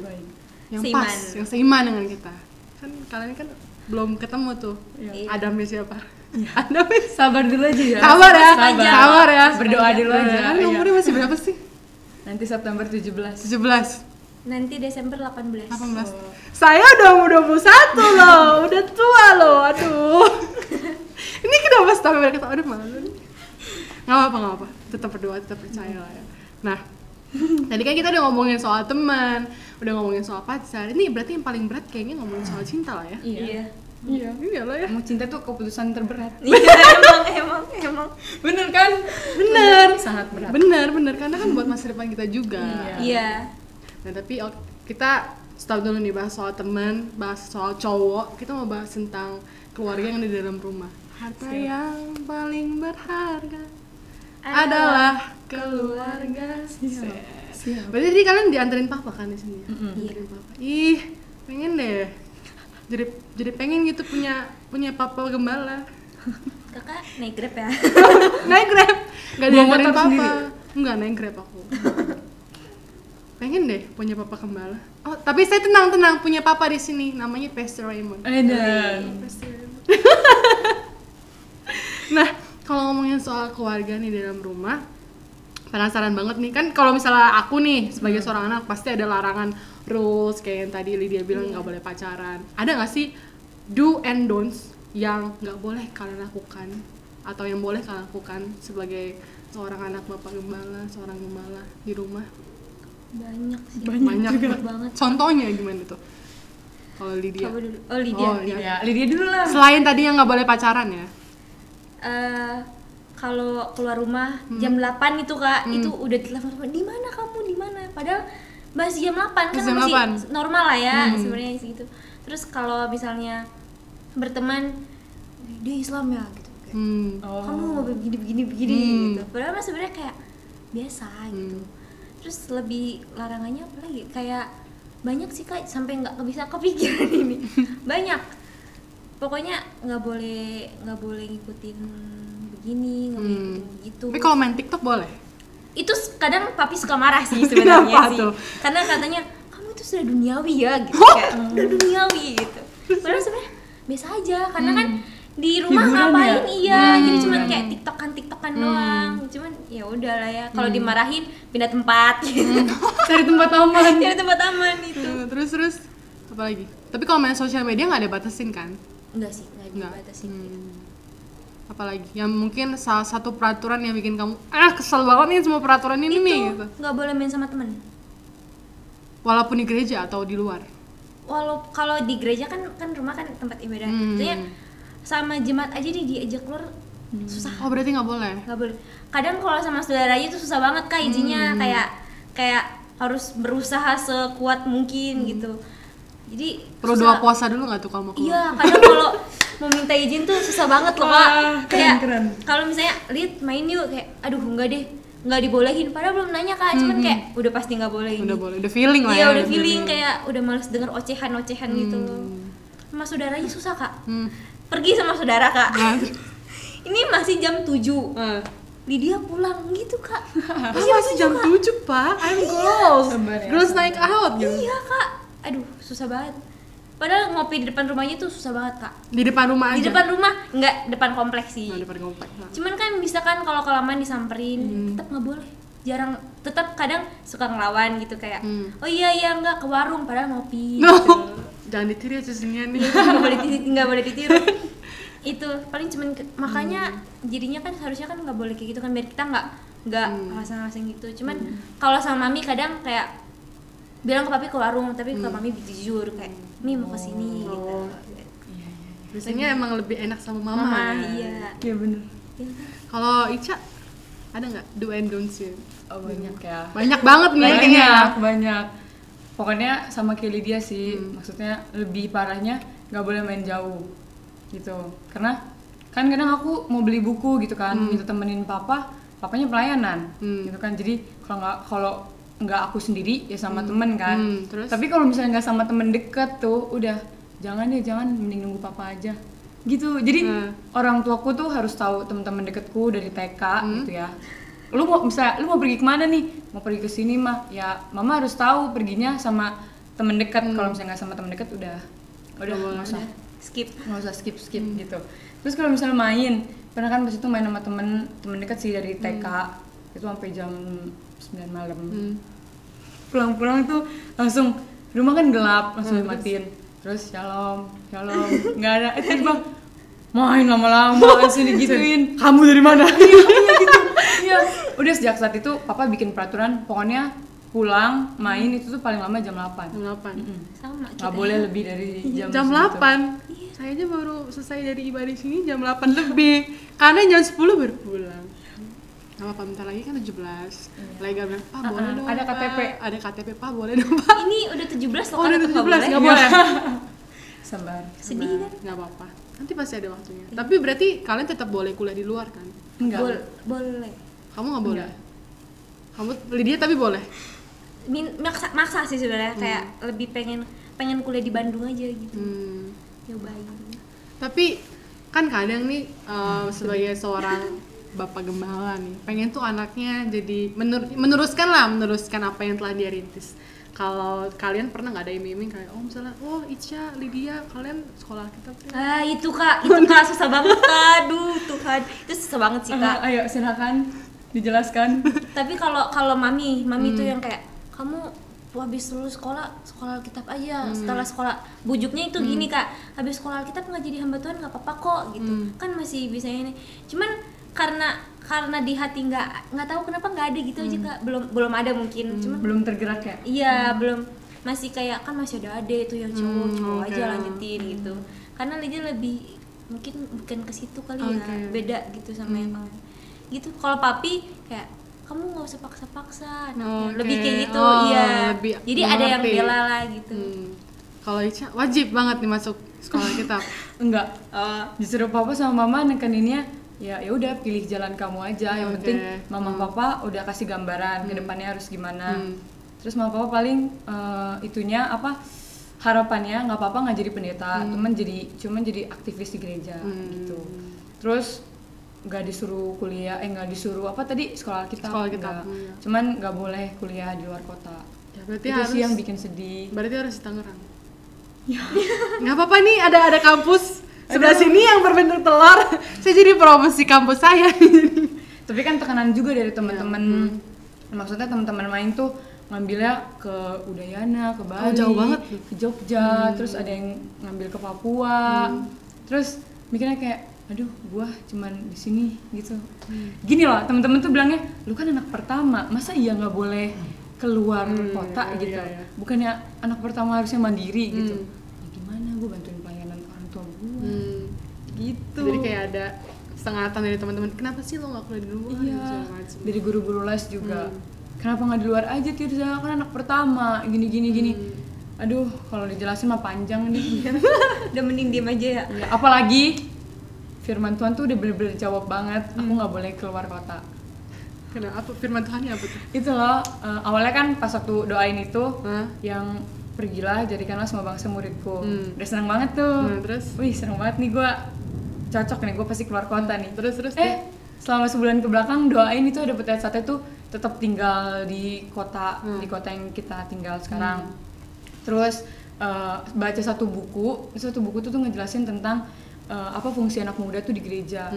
Baik. Seiman. pas, yang seiman dengan kita. Kan kalian kan belum ketemu tuh. Iya. Adamnya siapa? Adamnya Sabar dulu aja ya. sabar ya, Sabar. sabar ya. Berdoa dulu aja. Kan Iya. umurnya masih berapa sih? Nanti September 17. 17. Nanti Desember 18. 18. Saya udah umur 21 loh, udah tua loh, aduh. Ini kenapa sampai mereka kata, aduh malu nih. Nggak apa-apa, tetap berdoa, tetap percaya lah ya. Nah, tadi kan kita udah ngomongin soal teman, udah ngomongin soal pacar. Ini berarti yang paling berat kayaknya ngomongin soal cinta lah ya. Iya. Iya. Iya lah ya. Emang cinta tuh keputusan terberat. emang. Bener kan? Bener. Sangat berat. Bener, karena kan buat masa depan kita juga. Iya. Nah tapi kita stop dulu nih bahas soal teman, bahas soal cowok. Kita mau bahas tentang keluarga yang ada di dalam rumah. Harta yang paling berharga adalah keluarga. Siap. Berarti tadi kalian dianterin papa kan di sini? Ya? Mm-mm. Dianterin papa. Ih, pengen deh. Jadi pengen gitu punya papa gembala. Kakak naik Grab ya? Naik Grab. Gak Bawa dianterin motor papa. sendiri? Enggak naik Grab aku. Pengen deh punya papa gembala. Oh, tapi saya tenang punya papa di sini. Namanya Pastor Raymond. Dan Pastor Raymond. Nah, kalau ngomongin soal keluarga nih dalam rumah, penasaran banget nih kan kalau misalnya aku nih sebagai seorang anak pasti ada larangan rules kayak yang tadi Lydia bilang nggak boleh pacaran. Ada nggak sih do and don'ts yang nggak boleh kalian lakukan atau yang boleh kalian lakukan sebagai seorang anak bapak gembala, seorang gembala di rumah? Banyak sih. Banyak banget. Contohnya gimana tuh? Kalau Lydia. Coba dulu. Oh, Lydia. Oh, iya. Lydia dulu lah. Selain tadi yang nggak boleh pacaran ya? Kalau keluar rumah jam 8 itu kak, itu udah ditelepon, di mana kamu, di mana? Padahal masih jam 8 kan Jam masih 8. normal lah ya sebenarnya segitu. Terus kalau misalnya berteman dia Islam ya gitu kayak, kamu mau begini gitu. Padahal mah sebenarnya kayak biasa gitu. Terus lebih larangannya apa lagi? Kayak banyak sih Kak, sampai nggak bisa kepikiran ini. Banyak. Pokoknya nggak boleh ngikutin begini, nggak boleh ngikutin begitu. Tapi kalau main TikTok boleh? Itu kadang papi suka marah sih sebenarnya Kenapa sih. tuh? Karena katanya kamu itu sudah duniawi ya gitu. Kayak udah duniawi gitu. Padahal sebenarnya biasa aja karena kan di rumah Hiburan ngapain ya? jadi cuman kayak tiktokan doang. Cuman ya udahlah ya. Kalau dimarahin pindah tempat gitu. Cari tempat aman. Cari tempat aman itu. Terus apa lagi? Tapi kalau main sosial media nggak ada batasin kan? Enggak sih, enggak dibatasin. Apalagi yang mungkin salah satu peraturan yang bikin kamu kesel banget nih semua peraturan ini nih gitu. Nggak boleh main sama temen. Walaupun di gereja atau di luar. Kalau di gereja kan rumah kan tempat ibadah. Artinya sama jemaat aja diajak keluar susah. Oh berarti nggak boleh? Nggak boleh. Kadang kalau sama saudara aja tuh susah banget Kak izinnya, kayak harus berusaha sekuat mungkin gitu. Jadi Perlu doa puasa dulu nggak tuh kalau mau keluar? iya, kadang kalau mau minta izin tuh susah banget loh Kak. Kayak keren. kalau misalnya Lid main yuk, kayak aduh enggak deh, nggak dibolehin. Padahal belum nanya Kak, cuman kayak udah pasti nggak boleh ini. Udah boleh, udah feeling lah Iya ya. udah feeling kayak udah males denger ocehan gitu loh. Sama saudaranya susah Kak. Pergi sama saudara Kak. Ini masih jam 7. Lydia pulang gitu Kak. Masih jam 7 Pak, I'm girls. Sabar ya, Girls night out gitu. Iya Kak. Aduh susah banget. Padahal ngopi di depan rumahnya tuh susah banget Kak. Di depan rumah aja? Di depan rumah, enggak depan kompleks sih. Di depan komplek. Cuman kan bisa kan kalau kelamaan disamperin, tetap nggak boleh. Jarang, tetap kadang suka ngelawan gitu kayak, oh iya enggak ke warung padahal ngopi. Gitu. Jangan ditiru ya Cecilian nih. nggak boleh ditiru. Itu paling cuman makanya jadinya kan seharusnya kan nggak boleh kayak gitu kan biar kita nggak alasan-alasan gitu. Cuman kalau sama mami kadang kayak bilang ke papi ke warung tapi ke mami jujur kayak mi mau kesini gitu. Biasanya emang lebih enak sama mama. Iya. Iya bener. Kalau Ica ada nggak do and don'ts ya? Oh banyak ya. Banyak banget nih kayaknya. Banyak. Pokoknya sama kayak Lydia sih, maksudnya lebih parahnya nggak boleh main jauh gitu. Karena kan kadang aku mau beli buku gitu kan, minta temenin papanya pelayanan gitu kan. Jadi kalau nggak aku sendiri ya sama temen kan. Terus? Tapi kalau misalnya nggak sama temen deket tuh udah jangan mending nunggu papa aja gitu. Jadi orang tuaku tuh harus tahu teman-teman deketku dari TK gitu ya. Lu mau pergi kemana nih? Mau pergi ke sini mah ya mama harus tahu perginya sama temen dekat. Kalau misalnya nggak sama temen dekat udah nggak usah skip gitu. Terus kalau misalnya main pernah kan pas itu main sama temen dekat sih dari TK itu sampai jam 9 malam. Pulang tuh langsung rumah kan gelap, langsung dimatiin. Terus shalom nggak ada. Terus bang main lama-lama langsung digituin. Kamu dari mana? Iya. Udah sejak saat itu papa bikin peraturan pokoknya pulang main itu tuh paling lama jam 8. Sama kita. Nggak boleh lebih dari jam Jam 8. Saya aja baru selesai dari ibadah sini jam 8 lebih. Karena jam 10 baru pulang. Gak apa-apa, bentar lagi kan 17. Lagi gak bilang, Pak boleh dong ada Pak. KTP. Ada KTP, Pak boleh dong Pak. Ini udah 17 loh Oh kan udah tetep 17, nggak gak boleh. Sabar. Sedih kan? Gak apa-apa, nanti pasti ada waktunya. Tapi berarti kalian tetap boleh kuliah di luar kan? Enggak. Boleh. Kamu gak boleh? Kamu, Lydia tapi boleh? Maksa sih sebenarnya kayak lebih pengen kuliah di Bandung aja gitu. Nyobain. Tapi kan kadang nih sebagai seorang bapak gembala nih pengen tuh anaknya jadi meneruskan apa yang telah dia rintis. Kalau kalian pernah nggak ada iming-iming kayak misalnya Ica, Lydia kalian sekolah kita tuh Itu kak susah banget Kak. Aduh Tuhan itu susah banget sih Kak. Ayo silakan dijelaskan. Tapi kalau mami tuh yang kayak kamu habis lulus sekolah Alkitab aja. Setelah sekolah bujuknya itu gini Kak, habis sekolah Alkitab nggak jadi hamba Tuhan nggak apa-apa kok gitu. Kan masih bisa ini. Cuman karena di hati nggak tahu kenapa nggak ada gitu aja Kak. Belum ada mungkin. Cuman Belum tergerak ya? iya belum, masih kayak kan masih ada itu yang cowok aja lanjutin gitu. Karena Lydia lebih mungkin bukan ke situ kali ya, beda gitu sama yang lain gitu. Kalau papi kayak kamu nggak usah paksa-paksa anaknya, lebih kayak gitu. Iya, jadi ada yang bela lah gitu. Kalau Ica wajib banget nih masuk sekolah kita. Enggak. Disuruh papa sama mama nekeninnya ya udah pilih jalan kamu aja. Yang penting mama papa udah kasih gambaran ke depannya harus gimana. Terus mama papa paling itunya apa harapannya nggak apa-apa nggak jadi pendeta, cuman jadi aktivis di gereja gitu. Terus nggak disuruh kuliah, nggak disuruh apa tadi sekolah kita. Cuman nggak boleh kuliah di luar kota. Ya, berarti itu harus sih yang bikin sedih. Berarti harus di Tangerang. Nggak apa-apa nih, ada kampus sebelah sini yang berbentuk telur. Saya jadi promosi kampus saya. Tapi kan tekanan juga dari teman-teman. Maksudnya teman-teman main tuh ngambilnya ke Udayana, ke Bali, jauh banget. ke Jogja, terus ada yang ngambil ke Papua. Terus mikirnya kayak aduh gua cuman di sini gitu. Gini loh, teman-teman tuh bilangnya lu kan anak pertama, masa iya nggak boleh keluar kota gitu. Bukannya anak pertama harusnya mandiri gitu. Ya gimana gua bantuin pelayanan orang tua gua. Gitu. Jadi kayak ada sengatan dari teman-teman, kenapa sih lo nggak kuliah di luar? Iya. Dari guru-guru les juga. Kenapa nggak di luar aja Tirza, kan anak pertama gini. Aduh, kalau dijelasin mah panjang nih. Udah mending diem aja ya. Ya, apalagi firman Tuhan tuh udah bener-bener jawab banget. Aku nggak boleh keluar kota. Kenapa? Firman Tuhannya apa tuh? Itu loh, awalnya kan pas waktu doain itu yang pergilah jadikanlah semua bangsa muridku. Udah seneng banget tuh. Terus? Wih seneng banget nih gua, cocok nih gua pasti keluar kota nih. Terus Selama sebulan kebelakang doain itu dapet ayat 1 tuh tetap tinggal di kota yang kita tinggal sekarang. Terus baca satu buku tuh ngejelasin tentang apa fungsi anak muda tuh di gereja.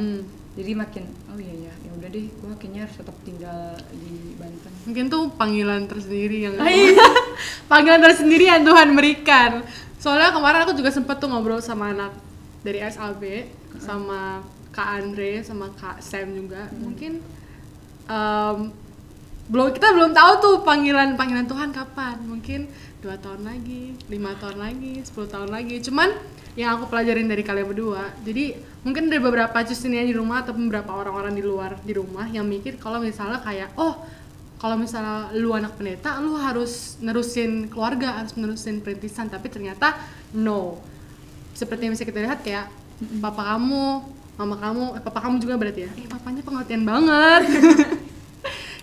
Jadi makin ya udah deh, gua kayaknya harus tetap tinggal di Banten. Mungkin tuh panggilan tersendiri yang panggilan tersendiri yang Tuhan berikan. Soalnya kemarin aku juga sempet tuh ngobrol sama anak dari SAB, sama Kak Andre, sama Kak Sam juga. Mungkin kita belum tahu tuh panggilan Tuhan kapan. Mungkin 2 tahun lagi, 5 tahun lagi, 10 tahun lagi. Cuman yang aku pelajarin dari kalian berdua, jadi mungkin dari beberapa customer di rumah atau beberapa orang-orang di luar di rumah yang mikir kalau misalnya kayak kalau misalnya lu anak pendeta, lu harus nerusin keluarga, harus nerusin perintisan, tapi ternyata no. Seperti yang bisa kita lihat kayak papa kamu, mama kamu, papa kamu juga berarti ya. Papanya pengertian banget.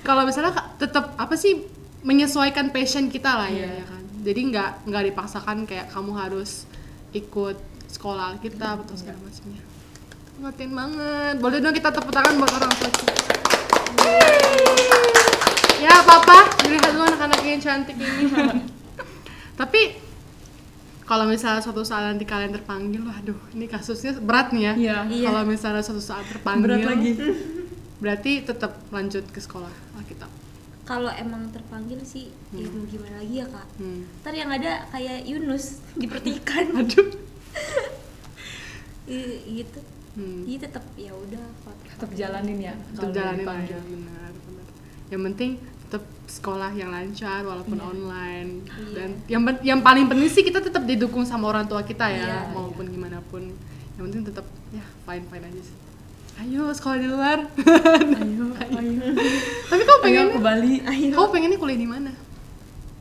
Kalau misalnya tetap menyesuaikan passion kita lah ya kan. Jadi nggak dipaksakan kayak kamu harus ikut sekolah kita atau segala macamnya. Pengertian banget. Boleh dong kita tepuk tangan buat orang tua kita. Ya papa, lihat dulu anak-anaknya yang cantik ini. Tapi kalau misalnya suatu saat nanti kalian terpanggil, waduh ini kasusnya berat nih ya. Iya. Kalau misalnya suatu saat terpanggil, berat lagi. Berarti tetap lanjut ke sekolah Alkitab. Kalau emang terpanggil sih ya mau gimana lagi ya kak. Ntar yang ada kayak Yunus dipertikan. Aduh. Gitu. Jadi tetap ya udah Tetap jalanin ya. Tetap jalanin aja, benar. Yang penting tetap sekolah yang lancar walaupun online. Dan yang paling penting sih kita tetap didukung sama orang tua kita ya, maupun gimana pun. Yang penting tetap ya fine aja sih. Ayo sekolah di luar. Ayo. Tapi kamu pengennya ke Bali. Kamu pengennya kuliah di mana?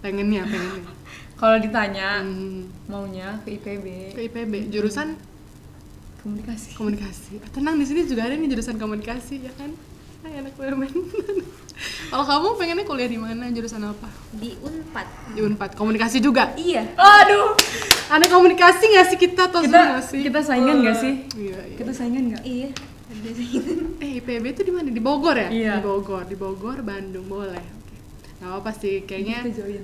Pengennya. Kalau ditanya maunya ke IPB. Ke IPB. Jurusan komunikasi. Tenang, di sini juga ada nih jurusan komunikasi ya kan? Hai anak BUMN. Kalau kamu pengennya kuliah di mana? Jurusan apa? Di Unpad. Di Unpad. Komunikasi juga? Iya. Aduh. Ada komunikasi nggak sih kita atau nggak sih? Kita saingan nggak sih? Iya. Kita saingan nggak? Iya. Ada gitu. IPB itu di mana? Di Bogor ya? Iya. Di Bogor, Bandung, boleh. Oke. Nggak apa sih, kayaknya. Kita join.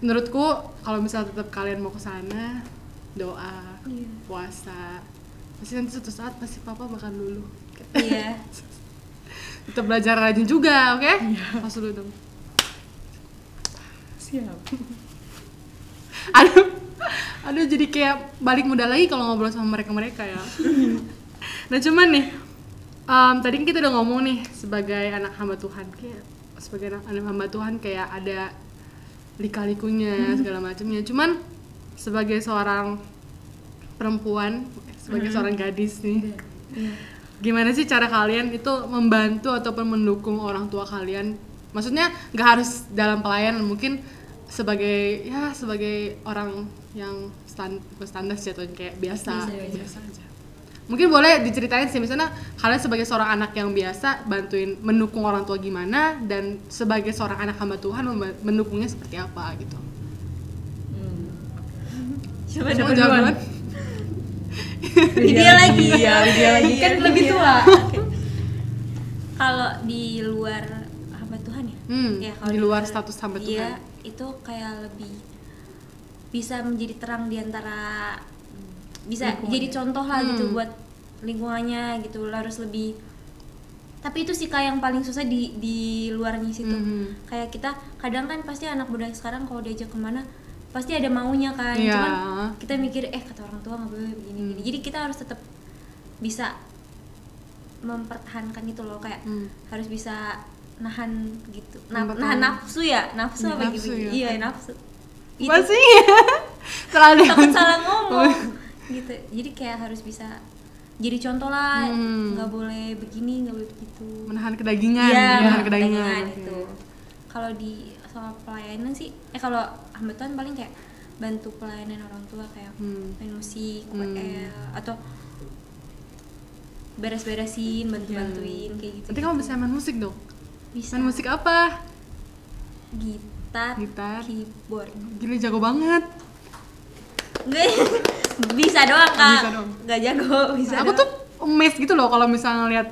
Menurutku kalau misalnya tetap kalian mau ke sana, doa, puasa, pasti nanti suatu saat pasti papa bakal luluh. Iya. Tetap belajar rajin juga, oke? Pas dulu dong. Siap. Aduh jadi kayak balik muda lagi kalau ngobrol sama mereka ya. Nah cuman nih, tadi kita udah ngomong nih sebagai anak hamba Tuhan, kayak sebagai anak hamba Tuhan kayak ada lika-likunya segala macamnya. Cuman sebagai seorang perempuan, sebagai seorang gadis nih, gimana sih cara kalian itu membantu ataupun mendukung orang tua kalian? Maksudnya nggak harus dalam pelayanan, mungkin sebagai orang yang standar sih, atau kayak biasa aja. Mungkin boleh diceritain sih, misalnya kalian sebagai seorang anak yang biasa bantuin mendukung orang tua gimana, dan sebagai seorang anak hamba Tuhan mendukungnya seperti apa gitu. Coba Siapa duluan? Dia lagi kan lebih tua. Kalau di luar hamba Tuhan ya, ya kalau di luar status hamba dia Tuhan. itu kayak lebih bisa menjadi terang di antara, bisa jadi contoh lah gitu buat lingkungannya gitu. Harus lebih, tapi itu sih kayak yang paling susah di luarnya situ. Kayak kita kadang kan pasti anak muda sekarang kalau diajak kemana pasti ada maunya kan, cuman kita mikir kata orang tua nggak boleh begini. Jadi kita harus tetap bisa mempertahankan itu loh, kayak harus bisa nahan gitu, nahan nafsu apa gitu. Iya, nafsu itu Apa sih? Terlalu takut salah ngomong gitu. Jadi kayak harus bisa jadi contoh lah, nggak boleh begini, nggak boleh begitu. Menahan kedagingan, Iya, menahan kedagingan. itu. Kalau di soal pelayanan sih, kalau hamba Tuhan paling kayak bantu pelayanan orang tua, kayak main musik, atau beres-beresin, bantuin kayak gitu. Nanti kamu bisa main musik dong. Bisa. Main musik apa? Gitar, keyboard. Gila jago banget. Nggak, bisa doang kak. Bisa doang. Nggak jago, bisa. Aku doang. tuh amazed gitu loh kalau misalnya ngeliat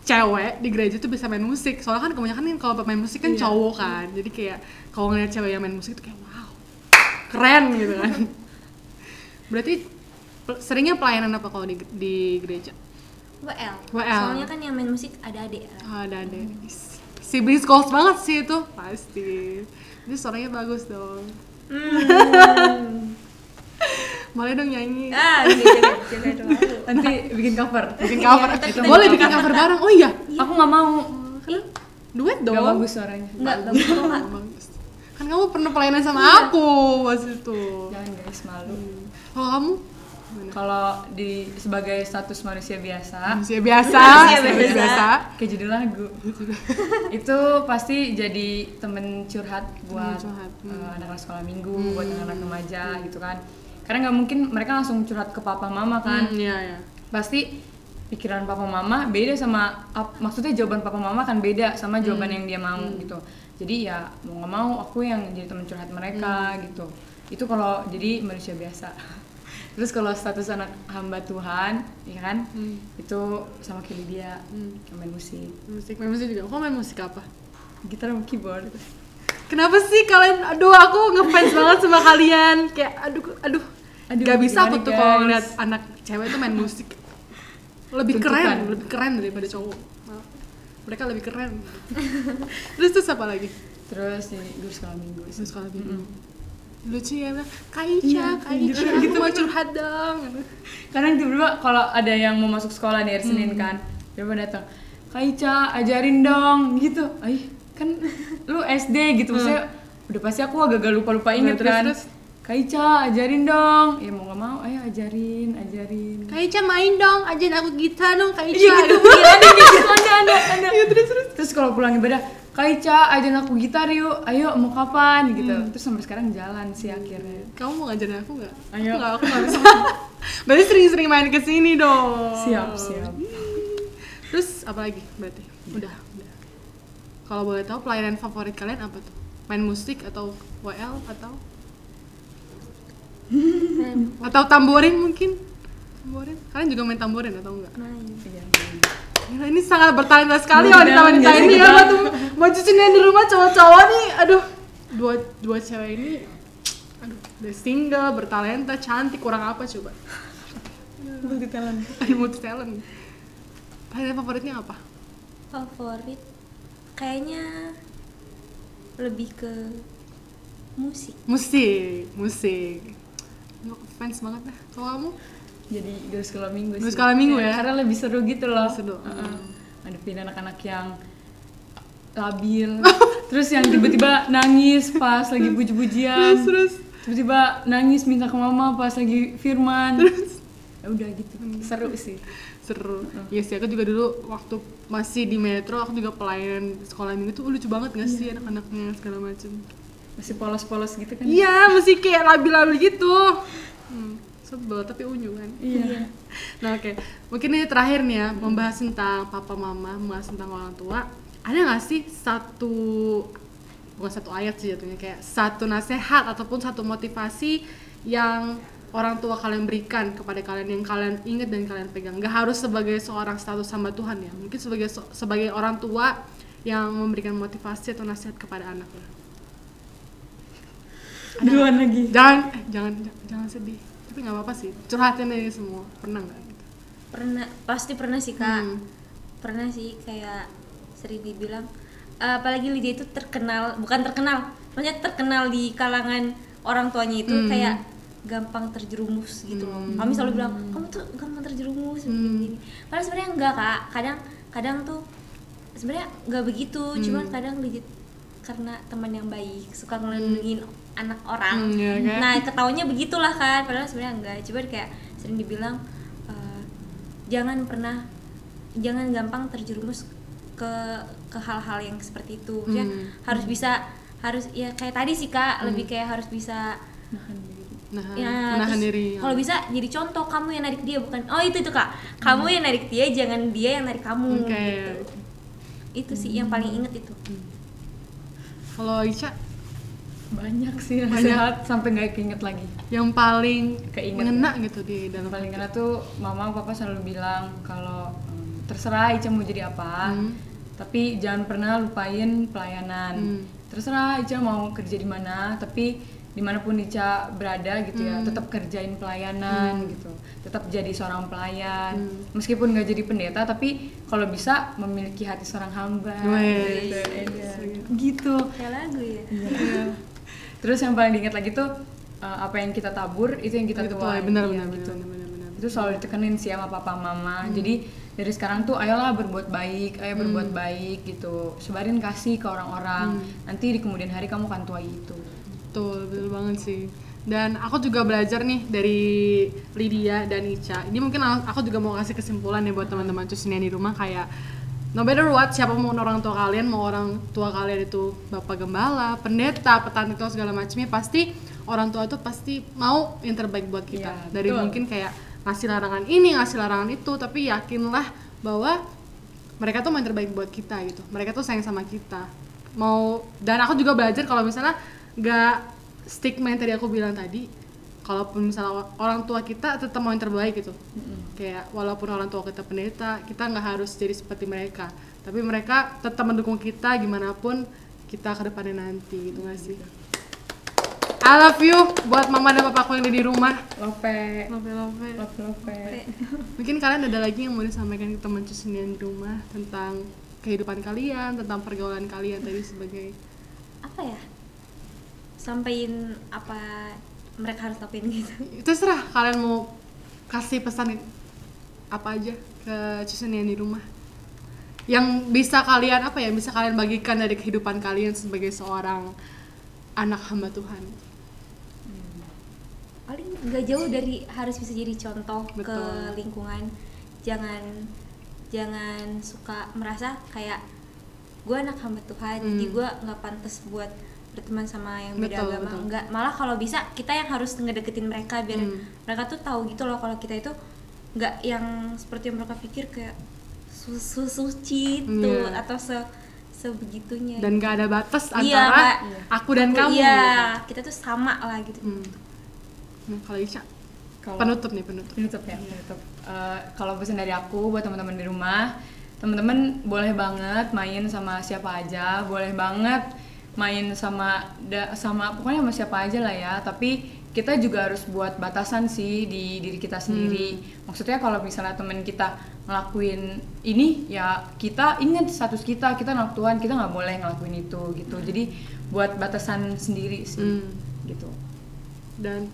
cewek di gereja tuh bisa main musik. Soalnya kan kebanyakan kan kalau pemain musik kan cowok kan. Jadi kayak kalau ngeliat cewek yang main musik tuh kayak wow, keren gitu kan. Berarti seringnya pelayanan apa kalau di gereja? WL. WL. Soalnya kan yang main musik ada adik. Oh, ada. Siblings goals banget sih itu pasti. Jadi suaranya bagus dong. Boleh dong nyanyi. Jangan doang. Nanti bikin cover. Boleh bikin cover bareng. Oh iya, Aku nggak mau. duet dong. Gak bagus suaranya. Nggak bagus kok kak. Bagus. Kan kamu pernah pelayanan sama aku pas itu. Jangan guys, malu. Kalau kamu Kalau sebagai status manusia biasa, manusia biasa. kayak judul lagu. Itu pasti jadi temen curhat buat anak-anak sekolah minggu, buat anak-anak remaja gitu kan. Karena nggak mungkin mereka langsung curhat ke papa mama kan. Iya. Pasti pikiran papa mama beda sama maksudnya jawaban papa mama kan beda sama jawaban yang dia mau gitu. Jadi ya mau nggak mau aku yang jadi teman curhat mereka gitu. Itu kalau jadi manusia biasa. Terus kalau status anak hamba Tuhan, ya kan? Itu sama kayak dia main musik. Main musik juga. Kok main musik apa? Gitar sama keyboard. Kenapa sih kalian? Aduh, aku ngefans banget sama kalian. Kayak aduh. Gak bisa aku tuh kalau ngeliat anak cewek tuh main musik. Lebih keren daripada cowok. Mereka lebih keren. Terus apa lagi? Terus di guru sekolah minggu. Sekolah minggu. Lucu ya, Kak Ica, gitu mau curhat dong. Kadang tiba-tiba kalau ada yang mau masuk sekolah di hari Senin kan, tiba-tiba datang, Kak Ica ajarin dong gitu. Kan lu SD gitu, maksudnya udah pasti aku agak lupa inget kan. Terus Kak Ica ajarin dong. Ya mau nggak mau, ayo ajarin. Kak Ica main dong, ajarin aku gitar dong Kak Ica. Iya gitu, ada. Iya, terus kalau pulang ibadah, Kak Ica ajarin aku gitar yuk, ayo mau kapan gitu. Terus sampai sekarang jalan sih akhirnya. Kamu mau ngajarin aku nggak? Ayo. Aku nggak bisa. Berarti sering-sering main kesini dong. Siap. Terus apa lagi berarti? Udah. Kalau boleh tahu pelayanan favorit kalian apa tuh? Main musik atau WL atau tamborin mungkin? Tamborin? Kalian juga main tamborin atau enggak? Gila, ini sangat bertalenta sekali wanita-wanita ini ya. Mau cuciin di rumah cowok-cowok nih. Aduh, dua cewek ini udah single, bertalenta, cantik, kurang apa coba? Multi talent. Pelayanan favoritnya apa? Favorit kayaknya lebih ke musik. Musik. Gue fans banget dah. Kalau kamu? Jadi guru sekolah minggu sih. Guru sekolah minggu ya? Karena lebih seru gitu loh. Seru. Hadapin anak-anak yang labil. Terus yang tiba-tiba nangis pas lagi puji-pujian. Terus tiba-tiba nangis minta ke mama pas lagi firman. Ya udah gitu. Seru sih. Seru. Iya sih, aku juga dulu waktu masih di Metro, aku juga pelayanan sekolah minggu tuh lucu banget gak sih anak-anaknya segala macem. Masih polos-polos gitu kan? Iya, masih kayak labil-labil gitu. Sebel tapi unyu kan. Iya. Nah oke, mungkin ini terakhir nih ya, membahas tentang papa mama, membahas tentang orang tua. Ada nggak sih bukan satu ayat sih jatuhnya, kayak satu nasihat ataupun satu motivasi yang orang tua kalian berikan kepada kalian, yang kalian ingat dan kalian pegang? Nggak harus sebagai seorang status sama Tuhan ya, mungkin sebagai orang tua yang memberikan motivasi atau nasihat kepada anaknya. Duluan lagi. Jangan sedih, tapi nggak apa-apa sih, curhatin aja semua. Pernah nggak gitu? Pasti pernah sih Kak. Pernah sih, kayak sering dibilang, apalagi Lydia itu bukan terkenal, maksudnya terkenal di kalangan orang tuanya itu kayak gampang terjerumus gitu loh. Kami selalu bilang, kamu tuh gampang terjerumus begini. Padahal sebenarnya enggak Kak. Kadang tuh sebenarnya enggak begitu, cuma kadang Lydia karena teman yang baik, suka ngelindungin anak orang. Okay. Nah, ketaunya begitulah kan, padahal sebenarnya enggak. Coba kayak sering dibilang, jangan gampang terjerumus ke hal-hal yang seperti itu. Maksudnya harus ya kayak tadi sih Kak, lebih kayak harus bisa menahan diri. Kalau bisa jadi contoh, kamu yang narik dia, bukan itu Kak. Kamu yang narik dia, jangan dia yang narik kamu. Gitu. Itu sih yang paling inget itu. Kalau Ica banyak sih nasihat sampai nggak keinget lagi. Yang paling ngena ya. gitu di dalam paling ngena tuh mama papa selalu bilang kalau terserah Ica mau jadi apa, tapi jangan pernah lupain pelayanan. Terserah Ica mau kerja di mana, tapi dimanapun Ica berada gitu ya, tetap kerjain pelayanan gitu, tetap jadi seorang pelayan, meskipun nggak jadi pendeta, tapi kalau bisa memiliki hati seorang hamba. Gitu. Kayak lagu ya. Terus yang paling diingat lagi tuh apa yang kita tabur itu yang kita tuai. Benar. Itu selalu ditekenin sih sama papa mama. Jadi dari sekarang tuh ayolah berbuat baik, berbuat baik gitu. Sebarin kasih ke orang-orang. Nanti di kemudian hari kamu akan tuai itu. Betul banget sih. Dan aku juga belajar nih dari Lydia dan Ica. Ini mungkin aku juga mau kasih kesimpulan ya buat teman-teman Cusinian di rumah, kayak no matter what, siapapun orang tua kalian, mau orang tua kalian itu bapak gembala, pendeta, petani itu segala macamnya, pasti orang tua itu pasti mau yang terbaik buat kita. Ya, dari mungkin kayak ngasih larangan ini, ngasih larangan itu, tapi yakinlah bahwa mereka tuh mau yang terbaik buat kita gitu. Mereka tuh sayang sama kita. Dan aku juga belajar kalau misalnya nggak stigma yang tadi aku bilang tadi, kalaupun misalnya orang tua kita tetap mau yang terbaik gitu. Kayak walaupun orang tua kita pendeta, kita nggak harus jadi seperti mereka, tapi mereka tetap mendukung kita gimana pun kita ke depannya nanti, gitu nggak sih? I love you buat mama dan papaku yang ada di rumah. Love. Mungkin kalian ada lagi yang mau disampaikan ke teman Cusinian di rumah tentang kehidupan kalian, tentang pergaulan kalian tadi sebagai apa ya? Sampaiin apa mereka harus lakuin gitu. Terserah kalian mau kasih pesan apa aja ke Cusinian di rumah yang bisa kalian bisa kalian bagikan dari kehidupan kalian sebagai seorang anak hamba Tuhan. Paling nggak jauh dari harus bisa jadi contoh. Betul. Ke lingkungan. Jangan suka merasa kayak gue anak hamba Tuhan, jadi gue nggak pantas buat berteman sama yang beda agama. Enggak, malah kalau bisa kita yang harus ngedeketin mereka biar mereka tuh tahu gitu loh kalau kita itu nggak yang seperti yang mereka pikir kayak suci tuh atau sebegitunya. Dan nggak ada batas antara aku dan kamu. Iya, kita tuh sama lah gitu. Nah, kalau Ica, penutup. Kalau pesan dari aku buat teman-teman di rumah, teman-teman boleh banget main sama siapa aja, boleh banget main sama pokoknya sama siapa aja lah ya, tapi kita juga harus buat batasan sih di diri kita sendiri. Maksudnya kalau misalnya teman kita ngelakuin ini, ya kita ingat status kita anak Tuhan, kita nggak boleh ngelakuin itu gitu. Jadi buat batasan sendiri sih gitu. Dan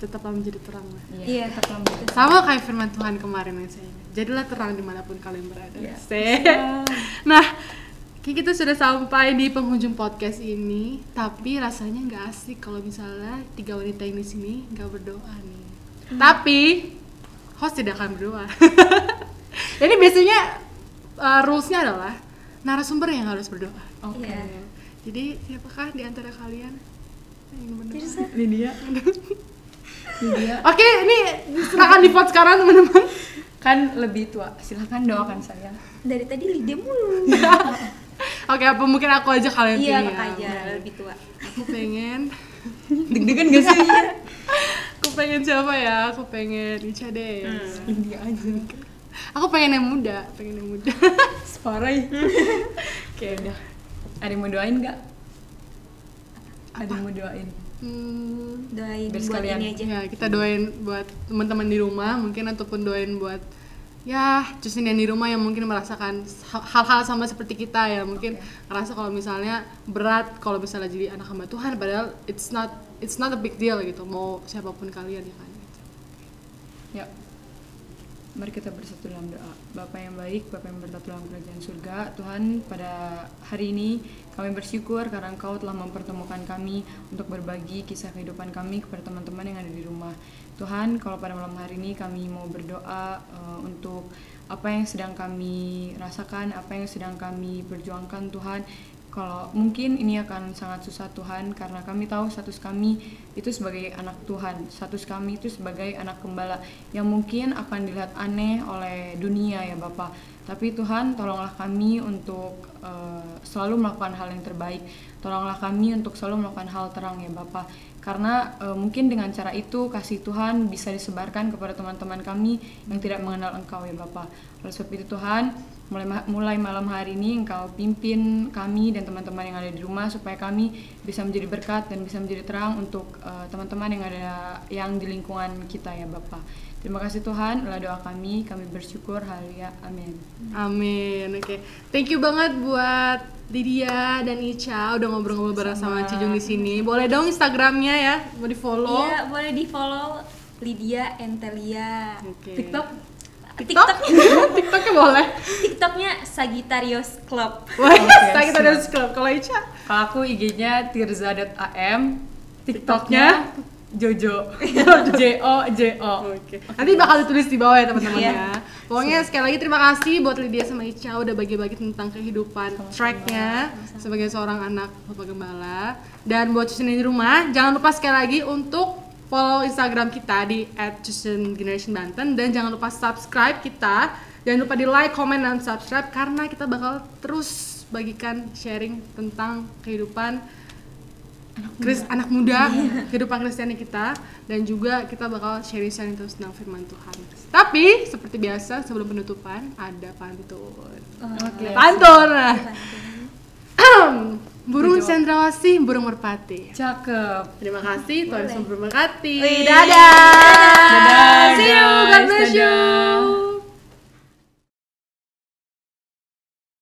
tetaplah menjadi terang lah. Iya, tetaplah menjadi terang. Sama kayak firman Tuhan kemarin yang saya ingat. Jadilah terang dimanapun kalian berada. Yes. Nah, kita sudah sampai di penghujung podcast ini, tapi rasanya nggak asik kalau misalnya 3 wanita yang di sini nggak berdoa nih. Tapi host tidak akan berdoa. Jadi biasanya rulesnya adalah narasumber yang harus berdoa. Oke. Jadi siapakah di antara kalian yang ingin berdoa? Lydia. Oke, ini silakan di vote sekarang teman-teman. Kan lebih tua, silakan doakan saya. Dari tadi Lydia mulu. Oke, apa mungkin aku aja kalian Iya, pilih Kak ya. aja lebih tua. Aku pengen Deg-degan gak sih? aku pengen siapa ya? Aku pengen Ica deh. Lydia aja. Aku pengen yang muda. Separai. Oke, udah. Ada yang mau doain nggak? Ada yang mau doain? Doain Biar buat sekalian. ini aja. Ya, kita doain buat teman-teman di rumah mungkin, ataupun doain buat ya Justin yang di rumah yang mungkin merasakan hal-hal sama seperti kita ya, mungkin ngerasa kalau misalnya berat kalau misalnya jadi anak hamba Tuhan, padahal it's not a big deal gitu, mau siapapun kalian ya kan gitu. Ya. Mari kita bersatu dalam doa. Bapa yang baik, Bapa yang bertata dalam kerajaan surga, Tuhan, pada hari ini kami bersyukur karena Engkau telah mempertemukan kami untuk berbagi kisah kehidupan kami kepada teman-teman yang ada di rumah. Tuhan, kalau pada malam hari ini kami mau berdoa untuk apa yang sedang kami rasakan, apa yang sedang kami perjuangkan, Tuhan. Kalau mungkin ini akan sangat susah Tuhan, karena kami tahu status kami itu sebagai anak Tuhan, status kami itu sebagai anak gembala yang mungkin akan dilihat aneh oleh dunia ya Bapak. Tapi Tuhan, tolonglah kami untuk selalu melakukan hal yang terbaik. Tolonglah kami untuk selalu melakukan hal terang ya Bapak. Karena mungkin dengan cara itu kasih Tuhan bisa disebarkan kepada teman-teman kami yang tidak mengenal Engkau ya Bapak. Oleh sebab itu Tuhan, mulai malam hari ini Engkau pimpin kami dan teman-teman yang ada di rumah supaya kami bisa menjadi berkat dan bisa menjadi terang untuk teman-teman yang di lingkungan kita ya Bapak. Terima kasih Tuhan, adalah doa kami bersyukur, haleluya, amin. Amin. Oke. Thank you banget buat Lydia dan Ica udah ngobrol-ngobrol bareng sama Cijung di sini. Boleh dong Instagramnya ya, mau di-follow? Iya, boleh di-follow Lydia Entelia. Oke. TikToknya boleh. TikToknya Sagittarius Club. Wah, Oke, kita ada club. Kalau Ica? Kalau aku IG-nya tirza.am, TikToknya Jojo. J-O-J-O. Oke. Nanti bakal ditulis di bawah ya teman-teman Iya. ya. Pokoknya sekali lagi terima kasih buat Lydia sama Ica udah bagi-bagi tentang kehidupan tracknya sebagai seorang anak Bapak Gembala. Dan buat Justin di rumah, jangan lupa sekali lagi untuk follow Instagram kita di @JustinGenerationBanten, dan jangan lupa subscribe kita. Jangan lupa di like, comment, dan subscribe karena kita bakal terus bagikan sharing tentang kehidupan anak muda, kehidupan Kristiani kita, dan juga kita bakal sharing terus tentang firman Tuhan. Tapi seperti biasa sebelum penutupan ada pantun. Oke. Pantun. Burung cendrawasih, burung merpati. Cakep. Terima kasih, Tuhan Yesus memberkati. Wih. Dadah. Dadah, See you, God guys. bless you. Dadah.